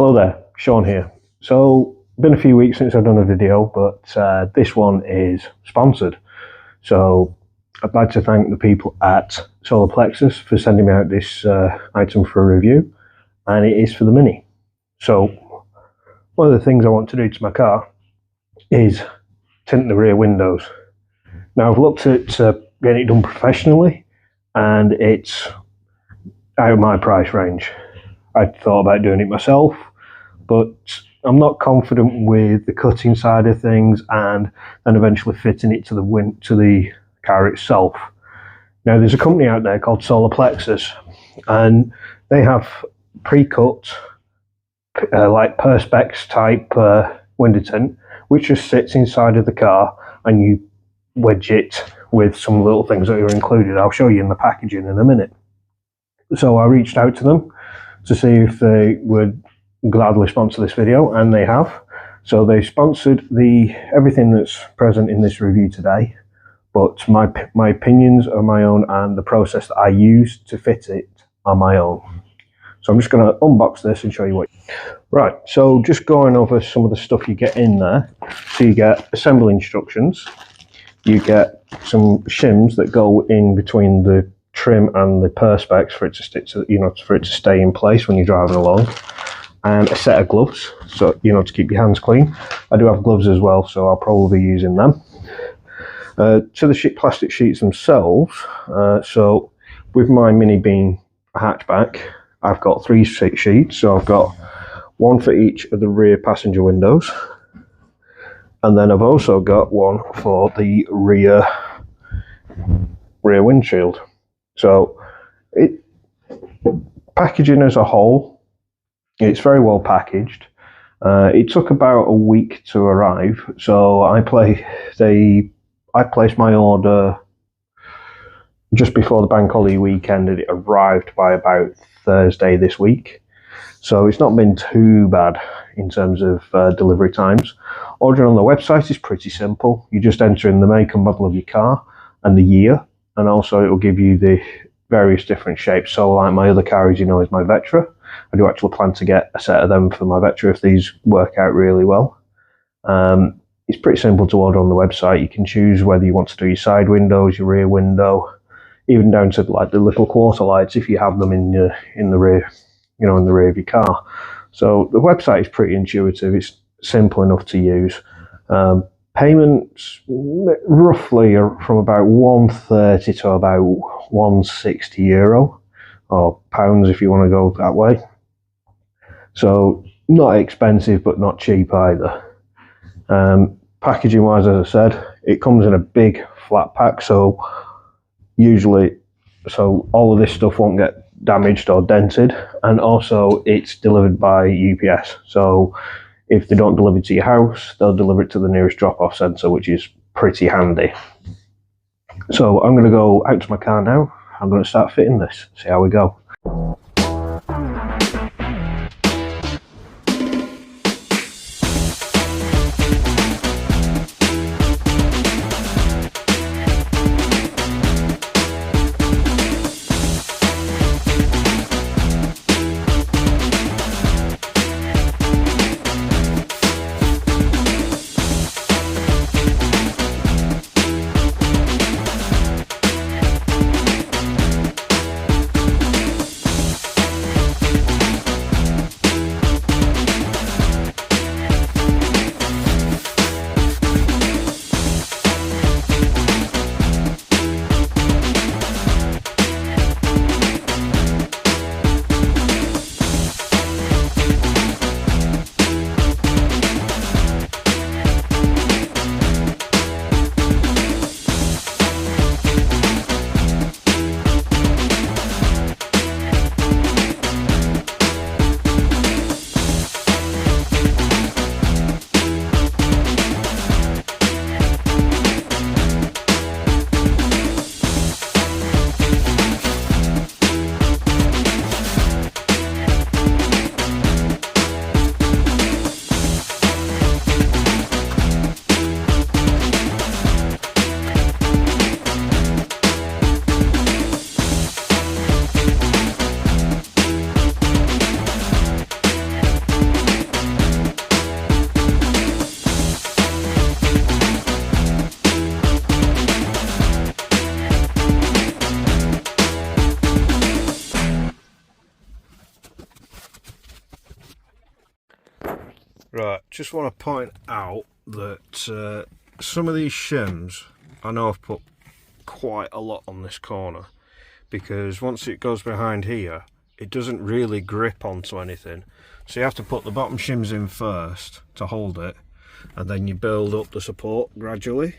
Hello there, Sean here. So, been a few weeks since I've done a video, but this one is sponsored. So, I'd like to thank the people at Solarplexius for sending me out this item for a review, and it is for the Mini. So, one of the things I want to do to my car is tint the rear windows. Now, I've looked at getting it done professionally, and it's out of my price range. I thought about doing it myself, but I'm not confident with the cutting side of things and then eventually fitting it to the car itself. Now, there's a company out there called Solarplexius, and they have pre-cut like perspex type window tint, which just sits inside of the car, and you wedge it with some little things that are included. I'll show you in the packaging in a minute. So I reached out to them to see if they would gladly sponsor this video, and they have. So they sponsored everything that's present in this review today, but my opinions are my own, and the process that I use to fit it are my own. So I'm just going to unbox this and show you what. Right, so just going over some of the stuff you get in there. So you get assembly instructions, you get some shims that go in between the trim and the perspex for it to stick to, for it to stay in place when you're driving along, and a set of gloves, so to keep your hands clean. I do have gloves as well, so I'll probably be using them. To the plastic sheets themselves, so with my Mini being a hatchback, I've got 3 sheets, so I've got one for each of the rear passenger windows, and then I've also got one for the rear windshield. So packaging as a whole, it's very well packaged. It took about a week to arrive, so I placed my order just before the bank holiday weekend, and it arrived by about Thursday this week. So it's not been too bad in terms of delivery times. Ordering on the website is pretty simple. You just enter in the make and model of your car and the year, and also it will give you the various different shapes. So like my other car, as you know, is my Vectra. I do actually plan to get a set of them for my Vectra if these work out really well. It's pretty simple to order on the website. You can choose whether you want to do your side windows, your rear window, even down to like the little quarter lights if you have them in the rear, in the rear of your car. So the website is pretty intuitive. It's simple enough to use. Payments roughly are from about €130 to about €160, or pounds if you want to go that way. So not expensive, but not cheap either. Packaging wise, as I said, it comes in a big flat pack, so all of this stuff won't get damaged or dented, and also it's delivered by UPS. So if they don't deliver to your house, they'll deliver it to the nearest drop-off centre, which is pretty handy. So I'm going to go out to my car now. I'm going to start fitting this, see how we go. Right, just want to point out that some of these shims, I know I've put quite a lot on this corner, because once it goes behind here, it doesn't really grip onto anything. So you have to put the bottom shims in first to hold it, and then you build up the support gradually.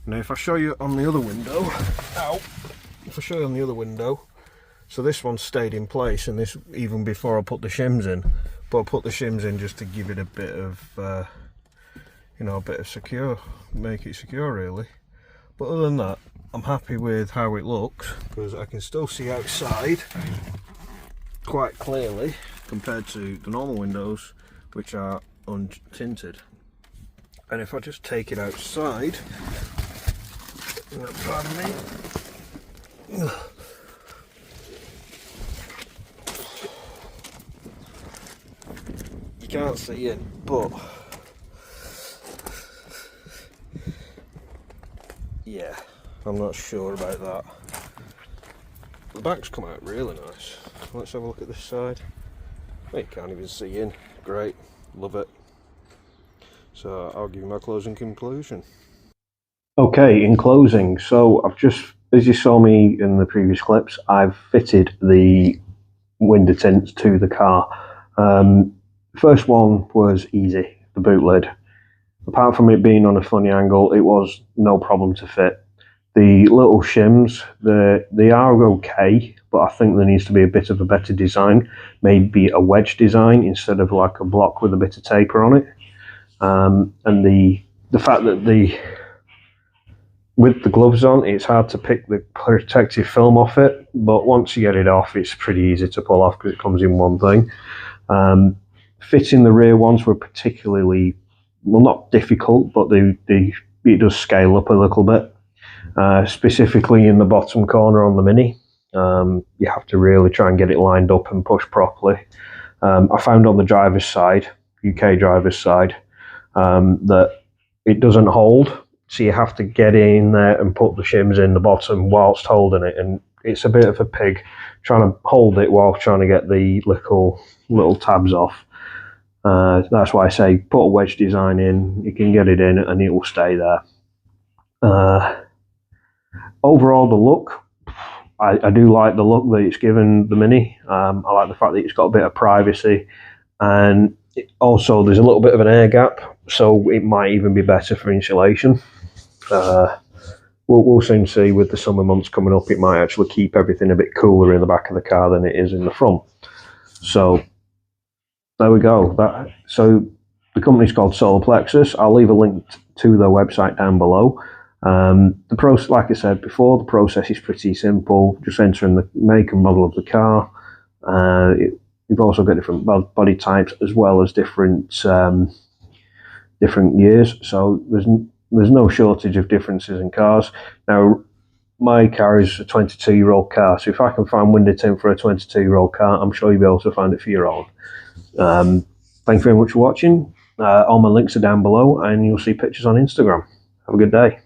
Now if I show you on the other window, if I show you on the other window, so this one stayed in place, and this even before I put the shims in, but I put the shims in just to give it a bit of, you know, a bit of secure, make it secure really. But other than that, I'm happy with how it looks, because I can still see outside quite clearly compared to the normal windows, which are untinted. And if I just take it outside, pardon me, you can't see it, but yeah, I'm not sure about that. The back's come out really nice. Let's have a look at this side. You can't even see in. Great, love it. So I'll give you my closing conclusion. Okay, in closing, so I've just, as you saw me in the previous clips, I've fitted the window tints to the car. First one was easy, the boot lid. Apart from it being on a funny angle, it was no problem to fit. The little shims, they are okay, but I think there needs to be a bit of a better design. Maybe a wedge design instead of like a block with a bit of taper on it. And the fact that with the gloves on, it's hard to pick the protective film off it, but once you get it off, it's pretty easy to pull off because it comes in one thing. Fitting the rear ones were particularly, well, not difficult, but it does scale up a little bit. Specifically in the bottom corner on the Mini, you have to really try and get it lined up and push properly. I found on the driver's side, UK driver's side, that it doesn't hold, so you have to get in there and put the shims in the bottom whilst holding it, and it's a bit of a pig trying to hold it while trying to get the little tabs off. That's why I say put a wedge design in, you can get it in and it will stay there. Overall, the look, I do like the look that it's given the Mini. I like the fact that it's got a bit of privacy, and also there's a little bit of an air gap, so it might even be better for insulation. We'll soon see with the summer months coming up, it might actually keep everything a bit cooler in the back of the car than it is in the front. So there we go. So the company's called Solarplexius. I'll leave a link to their website down below. The process, like I said before, the process is pretty simple. Just entering the make and model of the car. You've also got different body types as well as different years. So there's no shortage of differences in cars. Now, my car is a 22-year-old car, so if I can find window tint for a 22-year-old car, I'm sure you'll be able to find it for your own. Thank you very much for watching. All my links are down below, and you'll see pictures on Instagram. Have a good day.